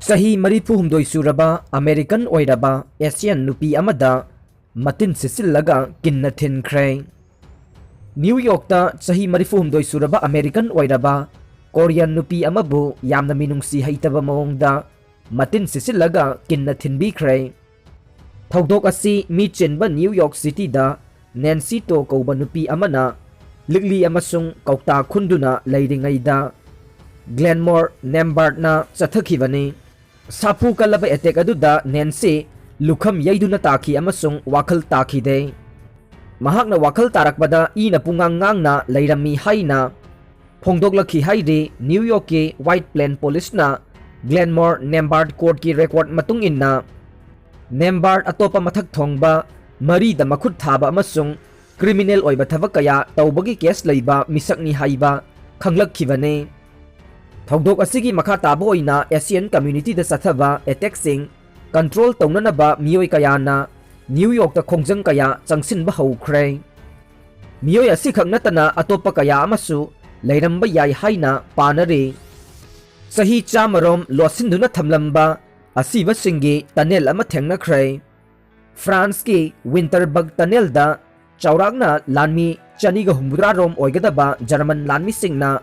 Sahi marifu humdoi suraba American oiraba Asian nupi amada matin sisilaga kinna thinkre. New York ta sahi marifu humdoi suraba American oiraba Korean nupi amabu yamna minungsi haitaba maongda matin sisilaga kinna thinbikre. Thaudok asi mi chenba New York City da Nancy to kauba nupi amana ligli amasung kaukta khunduna leiringaida Glenmore Nembard na chathakibani. Sapu kalaba etek aduda Nancy lukham yaiduna taki amasung wakal takide. Mahakna wakal tarakbada ina pungangang na lairami haina phongdoklakhi haide New York ki White Plain Police na Glenmore Nembard Court ki record matung inna Nembard atopa mathak thongba mari da makhut thaba amasung criminal oiba thabak kaya tawbagi case leiba misakni haiba khanglakhibane. Thaudok asigi makha tabo oina Asian community da sathaba attack sing control taunanaba miyoi kaya na New York ta khongjang kaya changsin ba haukhre. Miyoi asi khangnatana atopa kaya amasu leiramba yai haina panare. Sahi chamarom losinduna thamlamba asiba singi tunnel ama thengnakhre. France ki Winterberg tunnel da chawrakna lanmi chaniga humdra rom oigadaba German lanmi singna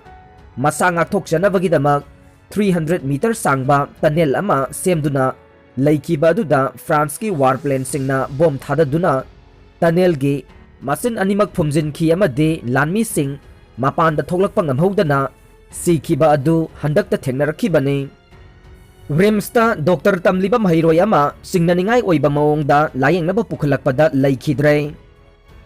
masa ngakthokchanabagidamag 300 meter sangba tunnel ama semduna leikiba aduda France ki warplane singna bom thadaduna tunnel gi masin animak phumjinki amade lanmi sing mapanda thoklakpa ngamhodana sikiba adu handakta thengnarakibani. Rimsta Dr. Tamliba Mahiroi ama singnaningai oiba maongda layengnaba pukhalakpada leikidre.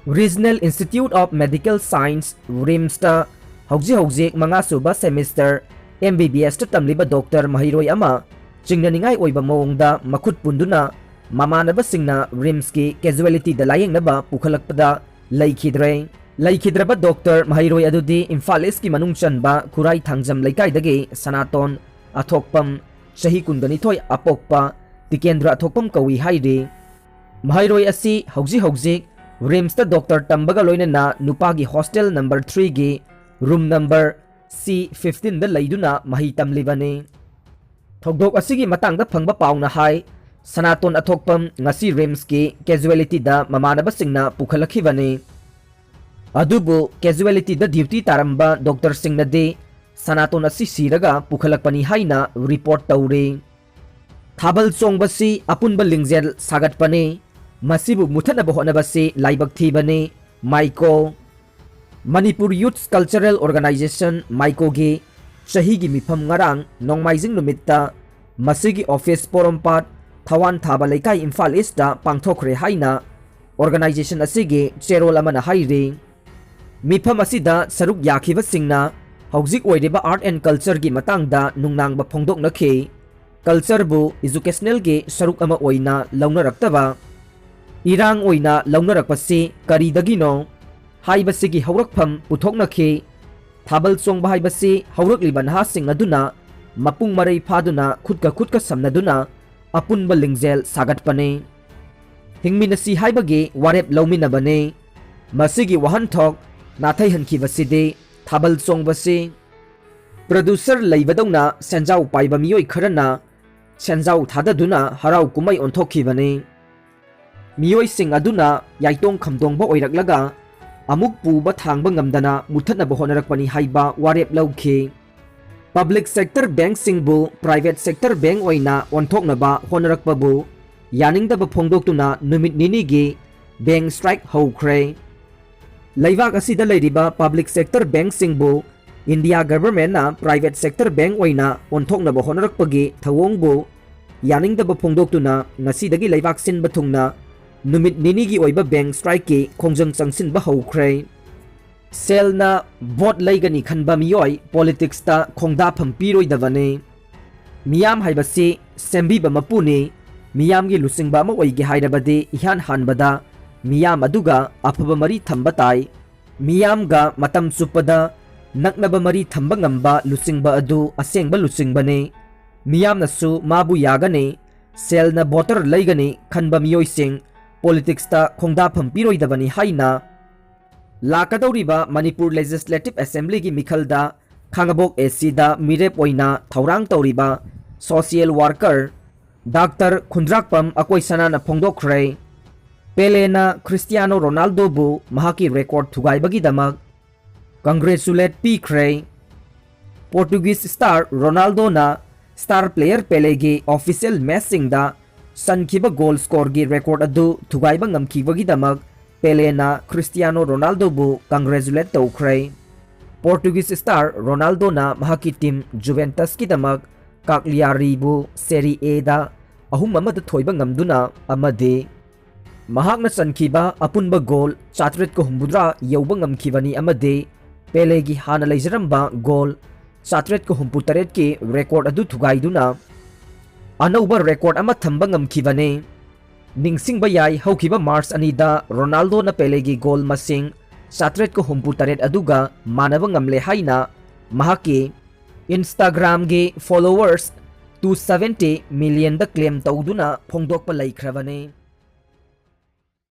Regional Institute of Medical Science Rimsta hauji mga suba semester MBBS ta tamliba Dr. Mahiroi ama singnaningai oiba maongda makhut punduna mamanaba singna Rims ki casualty da layengnaba pukhalakpada leikidre. Laikhidraba Dr. Mahiroi adudi Imphal East ki manung chanba Khurai Thangjam leikaidagi Sanaton athokpam Shahi kunganithoi apokpa Tikendra athokpam kawi hairi. Mahiroi asi hauji Rims ta Dr. Tambaga loinana nupagi hostel number 3 gi room number C15 da leiduna mahi tamlibani. Thokdok asigi matangda phangba pauna hai Sanaton athokpam ngasi Rims ki casualty da mamanaba singna pukhalakibani. Adubu casualty da duty taramba Dr. Singnade Sanaton asi siraga pukhalakpani haina report taure. Thabal Chongbasi Apunba Lingjel Sagatpani Masibu Muthatnaba Hotnabasi Laibak Thibani MAIKO Manipur Youth Cultural Organization MAIKO gi Shahi gi mifam ngarang nongmaijing numitta masigi office porompat Thawan Thabal Laikai Imphal East da pangthokre haina organization asigi cherol amana hairi. Mifam asida saruk yakhiba singna hauzik oideba art and culture gi matangda nungnangba phongdoknakhi. Culture bu educational gi saruk ama oina launaraktaba irang oina launarakpasi karidagino haibasigi haurakpham puthoknakhi. Thabal Chongba haibasi haurakliban ha sing aduna mapung marai phaduna khutka samnaduna Apunba Lingjel Sagatpani hingminasi haibagi warep lauminabane. Masigi wahanthok nathai hankibasidi Thabal Chongbasi producer leibadongna senjau paiba miyoi kharana senjau thadaduna harau kumai onthokibani. Miyoi sing aduna yaitong khamdongba oiraklaga amuk puba thangba ngamdana muthatnaba honarakpani haiba warep laukhi. Public sector bank singbu private sector bank oina onthoknaba honarakpabu yaningdaba phongdoktuna numit nini gi bank strike haukhre. Laibak asida leiriba public sector bank singbu India government na private sector bank oina onthoknaba honarakpagi thawongbu yaningdaba phongdoktuna ngasidagi laibak sinba thungna numit ninigi oiba bank strike ki khongjang changsinba haukhre. Selna vote laigani khanba miyoi politics ta khongda phampiroi davane. Miyam haibasi sembiba mapuni miyam gi lusingba ma oige hairabadi ihan hanbada miyam aduga afaba mari thamba tai. Miyam ga matam chupada naknaba mari thamba ngamba lusingba adu asengba lusingbane. Miyam nasu mabu yagane selna voter laigani khanba miyoi sing politics ta khongda phampiroi davani haina. Lakadauriba Manipur Legislative Assembly gi mikhalda Khangabok AC da mirep oina thaurang tauriba social worker Dr. Khundrakpam Akoisana na phongdokre Pele na Cristiano Ronaldo bu mahaki record thugaibagidamag congratulate pikre Portuguese star Ronaldo na star player Pele gi official matching da sankiba goal score gi record adu thugaiba ngamkibagidamag Pele na Cristiano Ronaldo bu congratulate tawkre Portuguese star Ronaldo na mahaki team Juventus kidamag Cagliari bu Serie A da ahum amada thoiba ngamduna amade mahakna sankiba apunba goal chatret ko humbudra yauba ngamkibani amade Pele gi hana leijaramba goal chatret ko humputaret ki record adu thugaiduna anauba record ama thamba ngamkibane ningsingba yai haukiba March anida Ronaldo na Pele gi goal masing chatret ko humputaret aduga manaba ngamle haina mahaki Instagram gi followers 270 million da claim tawduna phongdokpa laikhrabane